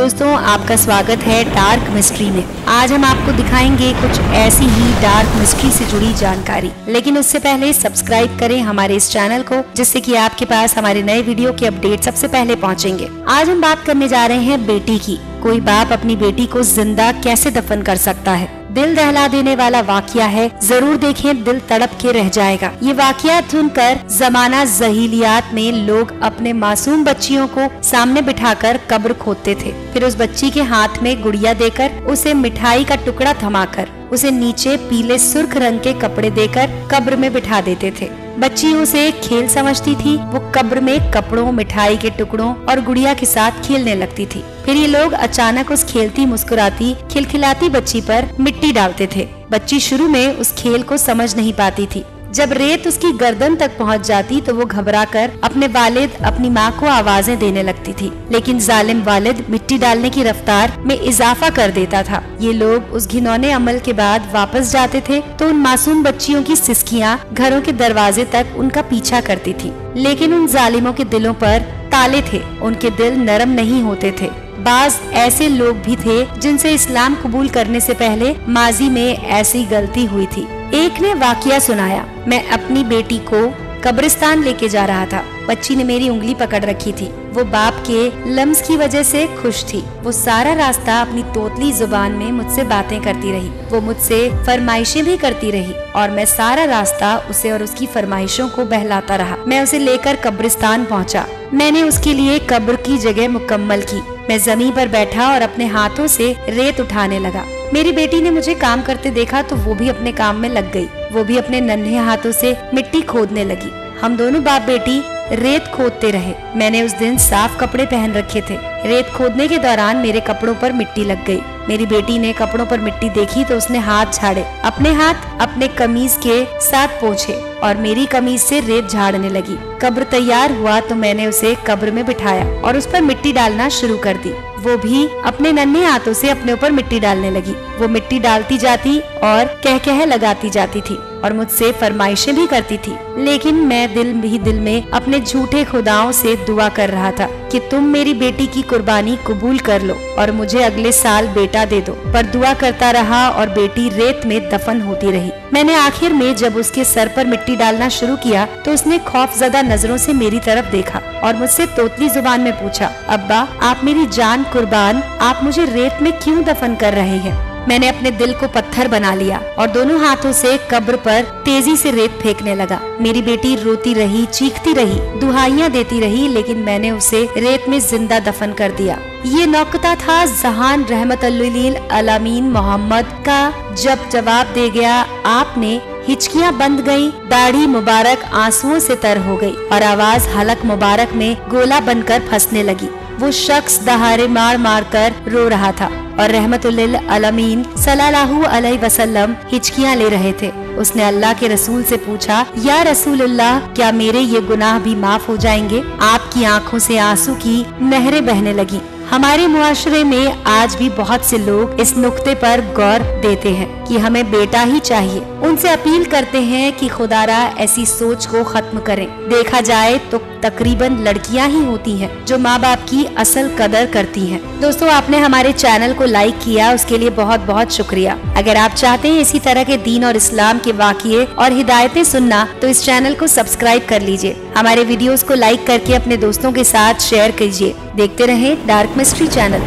दोस्तों, आपका स्वागत है डार्क मिस्ट्री में। आज हम आपको दिखाएंगे कुछ ऐसी ही डार्क मिस्ट्री से जुड़ी जानकारी, लेकिन उससे पहले सब्सक्राइब करें हमारे इस चैनल को, जिससे कि आपके पास हमारे नए वीडियो के अपडेट सबसे पहले पहुंचेंगे। आज हम बात करने जा रहे हैं बेटी की। कोई बाप अपनी बेटी को जिंदा कैसे दफन कर सकता है? दिल दहला देने वाला वाकया है, जरूर देखें, दिल तड़प के रह जाएगा। ये वाकया सुनकर जमाना जहीलियात में लोग अपने मासूम बच्चियों को सामने बिठाकर कब्र खोदते थे, फिर उस बच्ची के हाथ में गुड़िया देकर, उसे मिठाई का टुकड़ा थमाकर, उसे नीचे पीले सुर्ख रंग के कपड़े देकर कब्र में बिठा देते थे। बच्ची उसे खेल समझती थी, वो कब्र में कपड़ों, मिठाई के टुकड़ों और गुड़िया के साथ खेलने लगती थी। फिर ये लोग अचानक उस खेलती, मुस्कुराती, खिलखिलाती बच्ची पर मिट्टी डालते थे। बच्ची शुरू में उस खेल को समझ नहीं पाती थी। जब रेत उसकी गर्दन तक पहुंच जाती तो वो घबराकर अपने वालिद, अपनी माँ को आवाजें देने लगती थी, लेकिन जालिम वालिद मिट्टी डालने की रफ्तार में इजाफा कर देता था। ये लोग उस घिनौने अमल के बाद वापस जाते थे तो उन मासूम बच्चियों की सिसकियाँ घरों के दरवाजे तक उनका पीछा करती थी, लेकिन उन जालिमों के दिलों पर ताले थे, उनके दिल नरम नहीं होते थे। बाज ऐसे लोग भी थे जिनसे इस्लाम कबूल करने से पहले माजी में ऐसी गलती हुई थी। एक ने वाकया सुनाया, मैं अपनी बेटी को कब्रिस्तान लेके जा रहा था। बच्ची ने मेरी उंगली पकड़ रखी थी। वो बाप के लम्स की वजह से खुश थी। वो सारा रास्ता अपनी तोतली जुबान में मुझसे बातें करती रही। वो मुझसे फरमाइशें भी करती रही और मैं सारा रास्ता उसे और उसकी फरमाइशों को बहलाता रहा। मैं उसे लेकर कब्रिस्तान पहुंचा। मैंने उसके लिए कब्र की जगह मुकम्मल की। मैं जमीन पर बैठा और अपने हाथों से रेत उठाने लगा। मेरी बेटी ने मुझे काम करते देखा तो वो भी अपने काम में लग गई। वो भी अपने नन्हे हाथों से मिट्टी खोदने लगी। हम दोनों बाप बेटी रेत खोदते रहे। मैंने उस दिन साफ कपड़े पहन रखे थे। रेत खोदने के दौरान मेरे कपड़ों पर मिट्टी लग गई। मेरी बेटी ने कपड़ों पर मिट्टी देखी तो उसने हाथ झाड़े। अपने हाथ अपने कमीज के साथ पोंछे और मेरी कमीज से रेत झाड़ने लगी। कब्र तैयार हुआ तो मैंने उसे कब्र में बिठाया और उस पर मिट्टी डालना शुरू कर दी। वो भी अपने नन्हे हाथों से अपने ऊपर मिट्टी डालने लगी। वो मिट्टी डालती जाती और कह लगाती जाती थी और मुझसे फरमाइशें भी करती थी, लेकिन मैं दिल ही दिल में अपने झूठे खुदाओं से दुआ कर रहा था कि तुम मेरी बेटी की कुर्बानी कबूल कर लो और मुझे अगले साल बेटा दे दो। पर दुआ करता रहा और बेटी रेत में दफन होती रही। मैंने आखिर में जब उसके सर पर मिट्टी डालना शुरू किया तो उसने खौफजदा नजरों से मेरी तरफ देखा और मुझसे तोतली जुबान में पूछा, अब्बा आप मेरी जान कुर्बान, आप मुझे रेत में क्यों दफन कर रहे हैं? मैंने अपने दिल को पत्थर बना लिया और दोनों हाथों से कब्र पर तेजी से रेत फेंकने लगा। मेरी बेटी रोती रही, चीखती रही, दुहाइयां देती रही, लेकिन मैंने उसे रेत में जिंदा दफन कर दिया। ये नौकता था जहान रहमतुल्लिल आलमीन मोहम्मद का। जब जवाब दे गया, आपने हिचकियां बंद गई, दाढ़ी मुबारक आंसुओं से तर हो गई और आवाज हलक मुबारक में गोला बनकर फंसने लगी। वो शख्स दहाड़े मार मार कर रो रहा था और रहमतुल्लिल आलमीन सल्लल्लाहु अलैहि वसल्लम हिचकियां ले रहे थे। उसने अल्लाह के रसूल से पूछा, या रसूलुल्लाह, क्या मेरे ये गुनाह भी माफ हो जाएंगे? आपकी आंखों से आंसू की नहरें बहने लगी। हमारे मुआशरे में आज भी बहुत से लोग इस नुक्ते पर गौर देते हैं कि हमें बेटा ही चाहिए। उनसे अपील करते हैं कि खुदारा ऐसी सोच को खत्म करें। देखा जाए तो तकरीबन लड़कियां ही होती हैं जो माँ बाप की असल कदर करती हैं। दोस्तों, आपने हमारे चैनल को लाइक किया, उसके लिए बहुत बहुत शुक्रिया। अगर आप चाहते हैं इसी तरह के दीन और इस्लाम के वाक़ये और हिदायतें सुनना तो इस चैनल को सब्सक्राइब कर लीजिए। हमारे वीडियोस को लाइक करके अपने दोस्तों के साथ शेयर कीजिए। देखते रहें डार्क मिस्ट्री चैनल।